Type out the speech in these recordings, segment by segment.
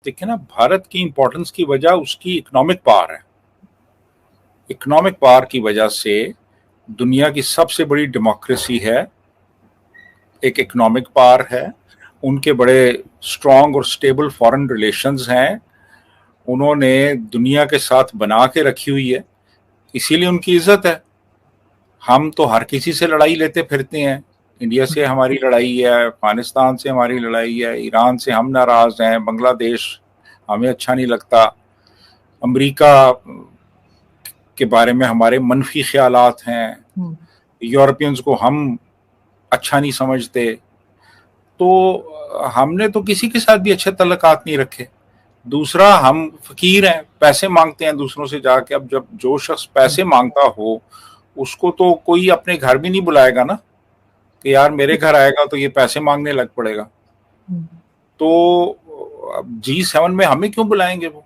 देखिए ना, भारत की इंपॉर्टेंस की वजह उसकी इकोनॉमिक पावर है। इकोनॉमिक पावर की वजह से दुनिया की सबसे बड़ी डेमोक्रेसी है, एक इकोनॉमिक पावर है। उनके बड़े स्ट्रॉन्ग और स्टेबल फॉरेन रिलेशंस हैं, उन्होंने दुनिया के साथ बना के रखी हुई है, इसीलिए उनकी इज्जत है। हम तो हर किसी से लड़ाई लेते फिरते हैं, इंडिया से हमारी लड़ाई है, अफगानिस्तान से हमारी लड़ाई है, ईरान से हम नाराज हैं, बांग्लादेश हमें अच्छा नहीं लगता, अमेरिका के बारे में हमारे मनफी ख्यालात हैं, यूरोपियंस को हम अच्छा नहीं समझते। तो हमने तो किसी के साथ भी अच्छे तल्लुकात नहीं रखे। दूसरा, हम फकीर हैं, पैसे मांगते हैं दूसरों से जाके। अब जब जो शख्स पैसे मांगता हो उसको तो कोई अपने घर भी नहीं बुलाएगा ना, कि यार मेरे घर आएगा तो ये पैसे मांगने लग पड़ेगा। तो G7 में हमें क्यों बुलाएंगे? वो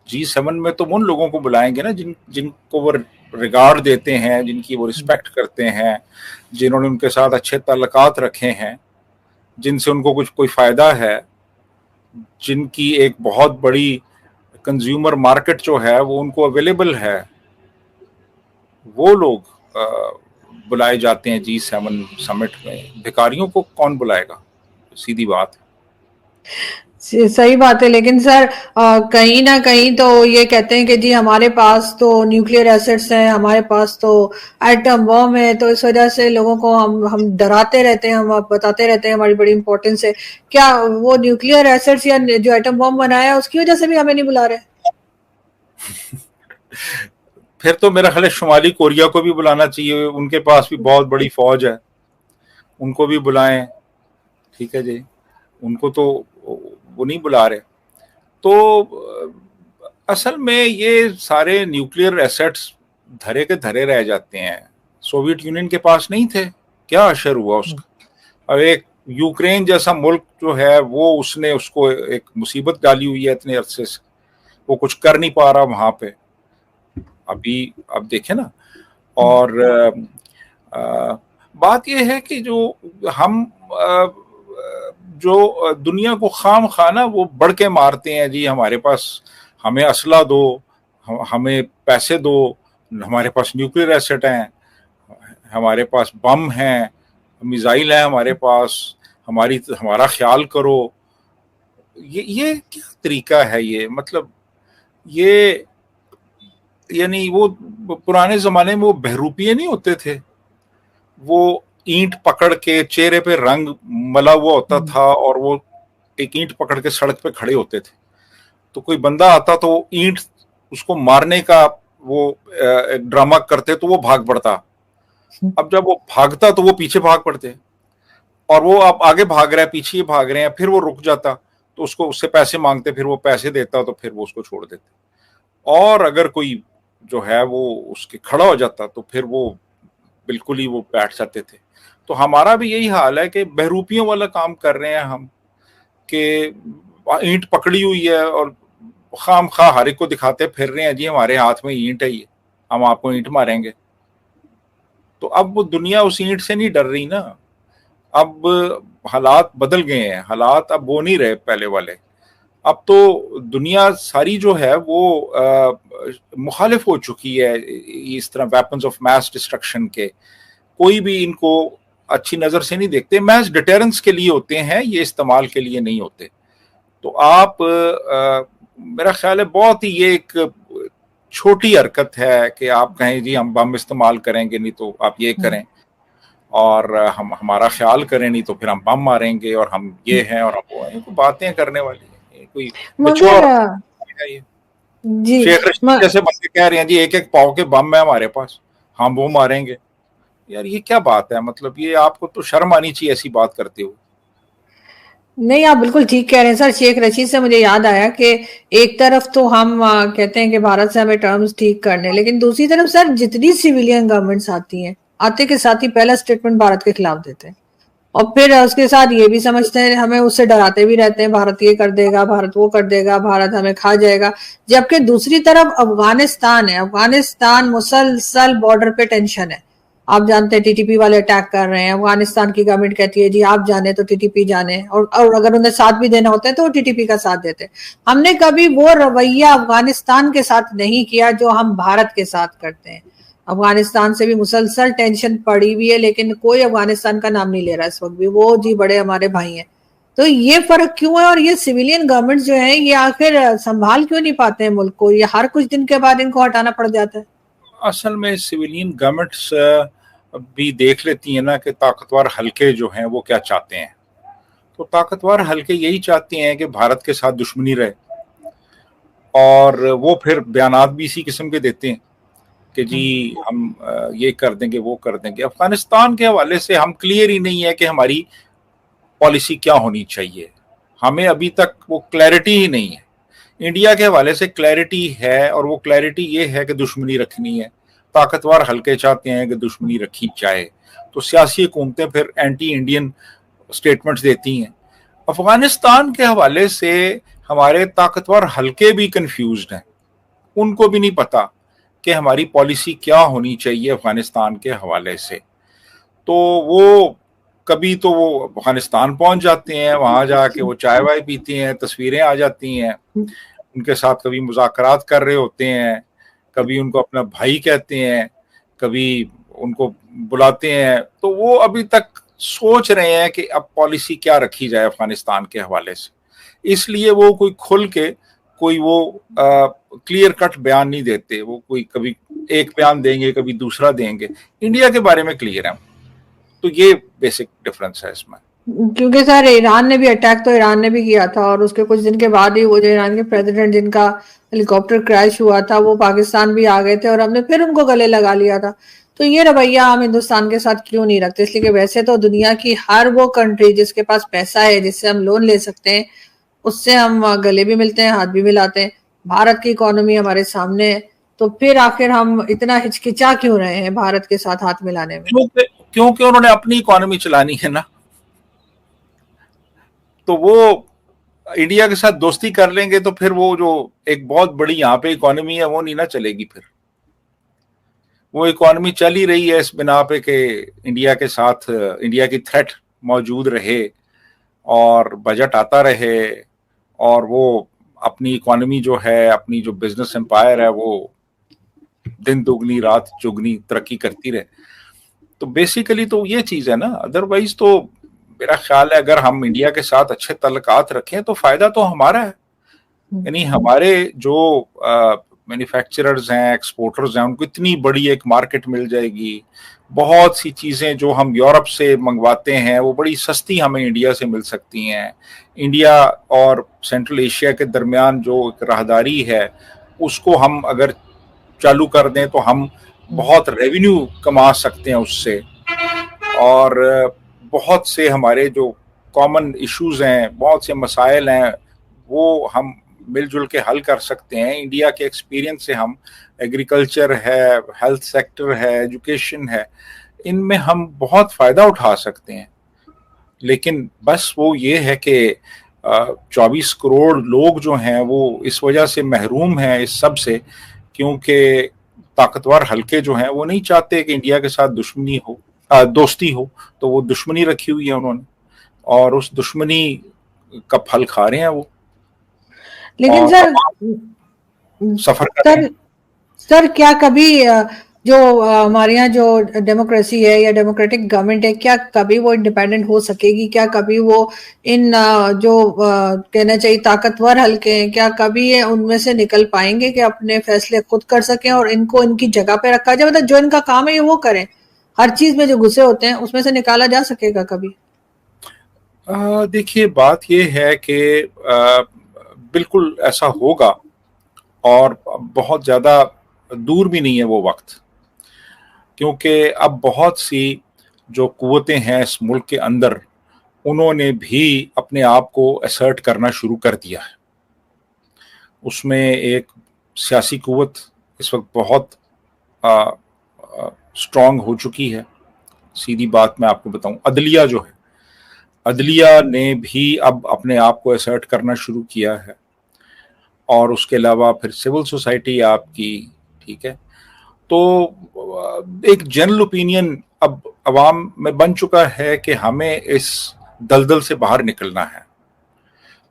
G7 में तो उन लोगों को बुलाएंगे ना जिनको वो रिगार्ड देते हैं, जिनकी वो रिस्पेक्ट करते हैं, जिन्होंने उनके साथ अच्छे ताल्लुकात रखे हैं, जिनसे उनको कोई फायदा है, जिनकी एक बहुत बड़ी कंज्यूमर मार्केट जो है वो उनको अवेलेबल है, वो लोग बुलाए जाते हैं G7 समिट में। भिखारियों को कौन बुलाएगा? सीधी बात है। सही बात है, लेकिन सर कहीं ना कहीं तो ये कहते हैं कि जी हमारे पास तो न्यूक्लियर एसेट्स हैं, हमारे पास तो एटम बम है, तो इस वजह से लोगों को हम डराते रहते हैं, हम बताते रहते हैं हमारी बड़ी इंपॉर्टेंस है। क्या वो न्यूक्लियर एसेट्स या जो एटम बम बनाया उसकी वजह से भी हमें नहीं बुला रहे? फिर तो मेरा ख्याल है शुमाली कोरिया को भी बुलाना चाहिए, उनके पास भी बहुत बड़ी फौज है, उनको भी बुलाएं। ठीक है जी, उनको तो वो नहीं बुला रहे। तो असल में ये सारे न्यूक्लियर एसेट्स धरे के धरे रह जाते हैं। सोवियत यूनियन के पास नहीं थे, क्या असर हुआ उसका? अब एक यूक्रेन जैसा मुल्क जो है वो उसने उसको एक मुसीबत डाली हुई है इतने अरसे से, वो कुछ कर नहीं पा रहा वहां पे अभी। अब देखें ना। और बात यह है कि जो हम जो दुनिया को खाम खाना वो बढ़ के मारते हैं, जी हमारे पास हमें असला दो, हमें पैसे दो, हमारे पास न्यूक्लियर एसेट हैं, हमारे पास बम हैं, मिसाइल है हमारे पास, हमारा ख्याल करो। ये क्या तरीका है? ये मतलब ये यानी वो पुराने जमाने में वो बहरूपिये नहीं होते थे, वो ईंट पकड़ के चेहरे पे रंग मला हुआ होता था और वो एक ईंट पकड़ के सड़क पे खड़े होते थे, तो कोई बंदा आता तो ईंट उसको मारने का वो ड्रामा करते तो वो भाग पड़ता। अब जब वो भागता तो वो पीछे भाग पड़ते, और वो आप आगे भाग रहे हैं, पीछे भाग रहे हैं, फिर वो रुक जाता तो उसको उससे पैसे मांगते, फिर वो पैसे देता तो फिर वो उसको छोड़ देते। और अगर कोई जो है वो उसके खड़ा हो जाता तो फिर वो बिल्कुल ही वो बैठ जाते थे। तो हमारा भी यही हाल है कि बहरूपियों वाला काम कर रहे हैं हम, कि ईंट पकड़ी हुई है और खाम खा हर एक को दिखाते फिर रहे हैं, जी हमारे हाथ में ईंट है, ये हम आपको ईंट मारेंगे। तो अब वो दुनिया उस ईंट से नहीं डर रही ना। अब हालात बदल गए हैं, हालात अब वो नहीं रहे पहले वाले। अब तो दुनिया सारी जो है वो मुखालिफ हो चुकी है इस तरह वेपन्स ऑफ मास डिस्ट्रक्शन के। कोई भी इनको अच्छी नज़र से नहीं देखते। मैच डिटेरेंस के लिए होते हैं, ये इस्तेमाल के लिए नहीं होते। तो आप मेरा ख्याल है बहुत ही ये एक छोटी हरकत है कि आप कहें जी हम बम इस्तेमाल करेंगे नहीं तो आप ये करें, और हम हमारा ख्याल करें नहीं तो फिर हम बम मारेंगे, और हम ये हैं और हम वो हैं। तो बातें करने वाली है कोई मगर जी शेख रशीद जैसे बंदे कह रहे हैं जी एक एक पाव के बम है हमारे पास, हम वो मारेंगे। यार ये क्या बात है? मतलब ये आपको तो शर्म आनी चाहिए ऐसी बात करते हुए। नहीं, आप बिल्कुल ठीक कह रहे हैं सर। शेख रशीद से मुझे याद आया कि एक तरफ तो हम कहते हैं कि भारत से हमें टर्म्स ठीक करने, लेकिन दूसरी तरफ सर जितनी सिविलियन गवर्नमेंट्स आती हैं, आते के साथ ही पहला स्टेटमेंट भारत के खिलाफ देते हैं, और फिर उसके साथ ये भी समझते हैं, हमें उससे डराते भी रहते हैं, भारत ये कर देगा, भारत वो कर देगा, भारत हमें खा जाएगा। जबकि दूसरी तरफ अफगानिस्तान है, अफगानिस्तान मुसलसल बॉर्डर पे टेंशन है। آپ جانتے ہیں TTP والے اٹیک کر رہے ہیں, افغانستان کی گورنمنٹ کہتی ہے جی آپ جانے تو TTP جانے, اور اگر انہیں ساتھ بھی دینا ہوتا ہے تو TTP کا ساتھ دیتے. ہم نے کبھی وہ رویہ افغانستان کے ساتھ نہیں کیا جو ہم بھارت کے ساتھ کرتے ہیں. افغانستان سے بھی مسلسل ٹینشن پڑی ہوئی ہے, لیکن کوئی افغانستان کا نام نہیں لے رہا اس وقت بھی, وہ جی بڑے ہمارے بھائی ہیں. تو یہ فرق کیوں ہے, اور یہ سویلین گورنمنٹ جو ہیں یہ آخر سنبھال کیوں نہیں پاتے ہیں ملک کو, یہ ہر کچھ دن کے بعد ان کو ہٹانا پڑ جاتا ہے؟ اصل میں سویلین گورنمنٹس بھی دیکھ لیتی ہیں نا کہ طاقتور حلقے جو ہیں وہ کیا چاہتے ہیں. تو طاقتور حلقے یہی چاہتے ہیں کہ بھارت کے ساتھ دشمنی رہے, اور وہ پھر بیانات بھی اسی قسم کے دیتے ہیں کہ جی ہم یہ کر دیں گے وہ کر دیں گے. افغانستان کے حوالے سے ہم کلیئر ہی نہیں ہے کہ ہماری پالیسی کیا ہونی چاہیے, ہمیں ابھی تک وہ کلیئرٹی ہی نہیں ہے. انڈیا کے حوالے سے کلیئرٹی ہے, اور وہ کلیئرٹی یہ ہے کہ دشمنی رکھنی ہے. طاقتور حلقے چاہتے ہیں کہ دشمنی رکھی جائے, تو سیاسی حکومتیں پھر اینٹی انڈین سٹیٹمنٹس دیتی ہیں. افغانستان کے حوالے سے ہمارے طاقتور حلقے بھی کنفیوزڈ ہیں, ان کو بھی نہیں پتا کہ ہماری پالیسی کیا ہونی چاہیے افغانستان کے حوالے سے. تو وہ کبھی تو وہ افغانستان پہنچ جاتے ہیں, وہاں جا کے وہ چائے وائے پیتے ہیں, تصویریں آ جاتی ہیں, ان کے ساتھ کبھی مذاکرات کر رہے ہوتے ہیں, کبھی ان کو اپنا بھائی کہتے ہیں, کبھی ان کو بلاتے ہیں. تو وہ ابھی تک سوچ رہے ہیں کہ اب پالیسی کیا رکھی جائے افغانستان کے حوالے سے, اس لیے وہ کوئی کھل کے کوئی وہ کلیئر کٹ بیان نہیں دیتے. وہ کوئی کبھی ایک بیان دیں گے, کبھی دوسرا دیں گے. انڈیا کے بارے میں کلیئر ہے. تو یہ بیسک ڈفرنس ہے اس میں. کیونکہ سر ایران نے بھی اٹیک تو ایران نے بھی کیا تھا, اور اس کے کچھ دن کے بعد ہی وہ جو ایران کے پریزیڈنٹ جن کا ہیلی کاپٹر کریش ہوا تھا وہ پاکستان بھی آ گئے تھے, اور ہم نے پھر ان کو گلے لگا لیا تھا. تو یہ رویہ ہم ہندوستان کے ساتھ کیوں نہیں رکھتے؟ اس لیے کہ ویسے تو دنیا کی ہر وہ کنٹری جس کے پاس پیسہ ہے, جس سے ہم لون لے سکتے ہیں, اس سے ہم گلے بھی ملتے ہیں, ہاتھ بھی ملاتے ہیں. بھارت کی اکانومی ہمارے سامنے ہے, تو پھر آخر ہم اتنا ہچکچا کیوں رہے ہیں بھارت کے ساتھ ہاتھ ملانے میں؟ کیونکہ انہوں نے اپنی اکانومی چلانی ہے نا. تو وہ انڈیا کے ساتھ دوستی کر لیں گے تو پھر وہ جو ایک بہت بڑی یہاں پہ اکانومی ہے وہ نہیں نہ چلے گی. پھر وہ اکانومی چل ہی رہی ہے اس بنا پہ کہ انڈیا کے ساتھ انڈیا کی تھریٹ موجود رہے, اور بجٹ آتا رہے, اور وہ اپنی اکانومی جو ہے, اپنی جو بزنس امپائر ہے, وہ دن دگنی رات چگنی ترقی کرتی رہے. تو بیسیکلی تو یہ چیز ہے نا. ادروائز تو میرا خیال ہے اگر ہم انڈیا کے ساتھ اچھے تعلقات رکھیں تو فائدہ تو ہمارا ہے. یعنی ہمارے جو مینوفیکچررز ہیں, ایکسپورٹرز ہیں, ان کو اتنی بڑی ایک مارکیٹ مل جائے گی. بہت سی چیزیں جو ہم یورپ سے منگواتے ہیں وہ بڑی سستی ہمیں انڈیا سے مل سکتی ہیں. انڈیا اور سینٹرل ایشیا کے درمیان جو ایک راہداری ہے اس کو ہم اگر چالو کر دیں تو ہم بہت ریونیو کما سکتے ہیں اس سے, اور بہت سے ہمارے جو کامن ایشوز ہیں, بہت سے مسائل ہیں, وہ ہم مل جل کے حل کر سکتے ہیں. انڈیا کے ایکسپیرینس سے ہم ایگریکلچر ہے, ہیلتھ سیکٹر ہے, ایجوکیشن ہے, ان میں ہم بہت فائدہ اٹھا سکتے ہیں. لیکن بس وہ یہ ہے کہ 24 کروڑ لوگ جو ہیں وہ اس وجہ سے محروم ہیں اس سب سے, کیونکہ طاقتور حلقے جو ہیں وہ نہیں چاہتے کہ انڈیا کے ساتھ دشمنی ہو, دوستی ہو. تو وہ دشمنی رکھی ہوئی ہے انہوں نے, اور اس دشمنی کا پھل کھا رہے ہیں وہ. لیکن اور سفر کر رہے ہیں. سر کیا کبھی جو ہمارے یہاں جو ڈیموکریسی ہے یا ڈیموکریٹک گورنمنٹ ہے, کیا کبھی وہ انڈیپینڈنٹ ہو سکے گی؟ کیا کبھی وہ ان جو کہنا چاہیے طاقتور حلقے ہیں, کیا کبھی ان میں سے نکل پائیں گے کہ اپنے فیصلے خود کر سکیں اور ان کو ان کی جگہ پہ رکھا جائے؟ مطلب جو ان کا کام ہے یہ وہ کریں, ہر چیز میں جو گھسے ہوتے ہیں اس میں سے نکالا جا سکے گا کبھی؟ دیکھیے بات یہ ہے کہ بالکل ایسا ہوگا, اور بہت زیادہ دور بھی نہیں ہے وہ وقت, کیونکہ اب بہت سی جو قوتیں ہیں اس ملک کے اندر انہوں نے بھی اپنے آپ کو اسرٹ کرنا شروع کر دیا ہے. اس میں ایک سیاسی قوت اس وقت بہت اسٹرانگ ہو چکی ہے. سیدھی بات میں آپ کو بتاؤں, عدلیہ جو ہے, عدلیہ نے بھی اب اپنے آپ کو اسرٹ کرنا شروع کیا ہے, اور اس کے علاوہ پھر سول سوسائٹی آپ کی, ٹھیک ہے. तो एक जनरल ओपिनियन अब अवाम में बन चुका है कि हमें इस दलदल से बाहर निकलना है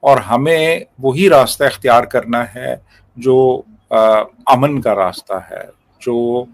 और हमें वही रास्ता इख्तियार करना है जो अमन का रास्ता है, जो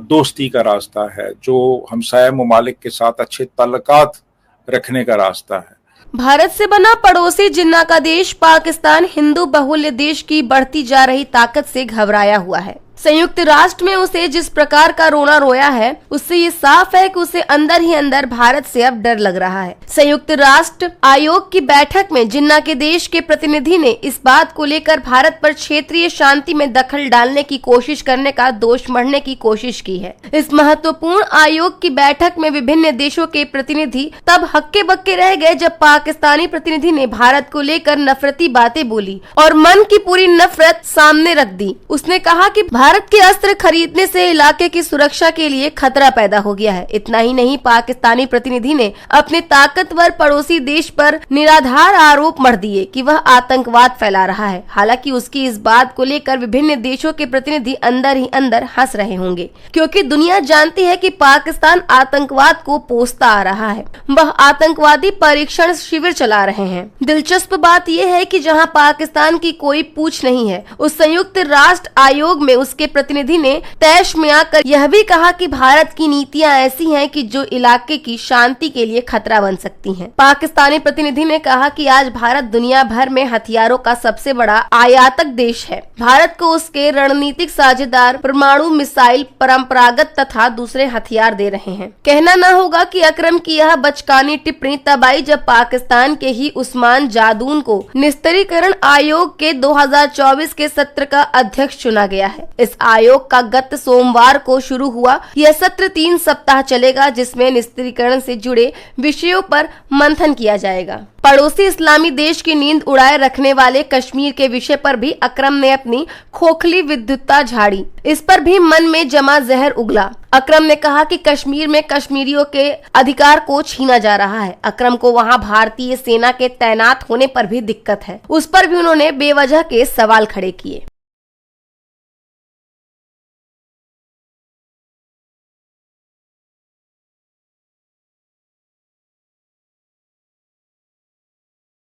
दोस्ती का रास्ता है, जो हमसाया मुमालिक के साथ अच्छे ताल्लुकात रखने का रास्ता है। भारत से बना पड़ोसी जिन्ना का देश पाकिस्तान हिंदू बहुल्य देश की बढ़ती जा रही ताकत से घबराया हुआ है। संयुक्त राष्ट्र में उसे जिस प्रकार का रोना रोया है उससे ये साफ है कि उसे अंदर ही अंदर भारत से अब डर लग रहा है। संयुक्त राष्ट्र आयोग की बैठक में जिन्ना के देश के प्रतिनिधि ने इस बात को लेकर भारत पर क्षेत्रीय शांति में दखल डालने की कोशिश करने का दोष मढ़ने की कोशिश की है। इस महत्वपूर्ण आयोग की बैठक में विभिन्न देशों के प्रतिनिधि तब हक्के बक्के रह गए जब पाकिस्तानी प्रतिनिधि ने भारत को लेकर नफरती बातें बोली और मन की पूरी नफरत सामने रख दी। उसने कहा कि भारत के अस्त्र खरीदने से इलाके की सुरक्षा के लिए खतरा पैदा हो गया है। इतना ही नहीं, पाकिस्तानी प्रतिनिधि ने अपने ताकतवर पड़ोसी देश पर निराधार आरोप मढ़ दिए कि वह आतंकवाद फैला रहा है। हालांकि उसकी इस बात को लेकर विभिन्न देशों के प्रतिनिधि अंदर ही अंदर हंस रहे होंगे, क्योंकि दुनिया जानती है कि पाकिस्तान आतंकवाद को पोसता आ रहा है। वह आतंकवादी परीक्षण शिविर चला रहे हैं। दिलचस्प बात यह है कि जहाँ पाकिस्तान की कोई पूछ नहीं है, उस संयुक्त राष्ट्र आयोग में उसके प्रतिनिधि ने तैश में आकर यह भी कहा कि भारत की नीतियां ऐसी हैं कि जो इलाके की शांति के लिए खतरा बन सकती हैं। पाकिस्तानी प्रतिनिधि ने कहा कि आज भारत दुनिया भर में हथियारों का सबसे बड़ा आयातक देश है। भारत को उसके रणनीतिक साझेदार परमाणु मिसाइल, परंपरागत तथा दूसरे हथियार दे रहे हैं। कहना न होगा कि अकरम की यह बचकानी टिप्पणी तब आई जब पाकिस्तान के ही उस्मान जादून को निस्तारीकरण आयोग के 2024 के सत्र का अध्यक्ष चुना गया है। इस आयोग का गत सोमवार को शुरू हुआ यह सत्र 3 सप्ताह चलेगा, जिसमें निस्तारीकरण से जुड़े विषयों पर मंथन किया जाएगा। पड़ोसी इस्लामी देश की नींद उड़ाए रखने वाले कश्मीर के विषय पर भी अकरम ने अपनी खोखली विद्युत्ता झाड़ी। इस पर भी मन में जमा जहर उगला। अकरम ने कहा कि कश्मीर में कश्मीरियों के अधिकार को छीना जा रहा है। अकरम को वहां भारतीय सेना के तैनात होने पर भी दिक्कत है। उस पर भी उन्होंने बेवजह के सवाल खड़े किए।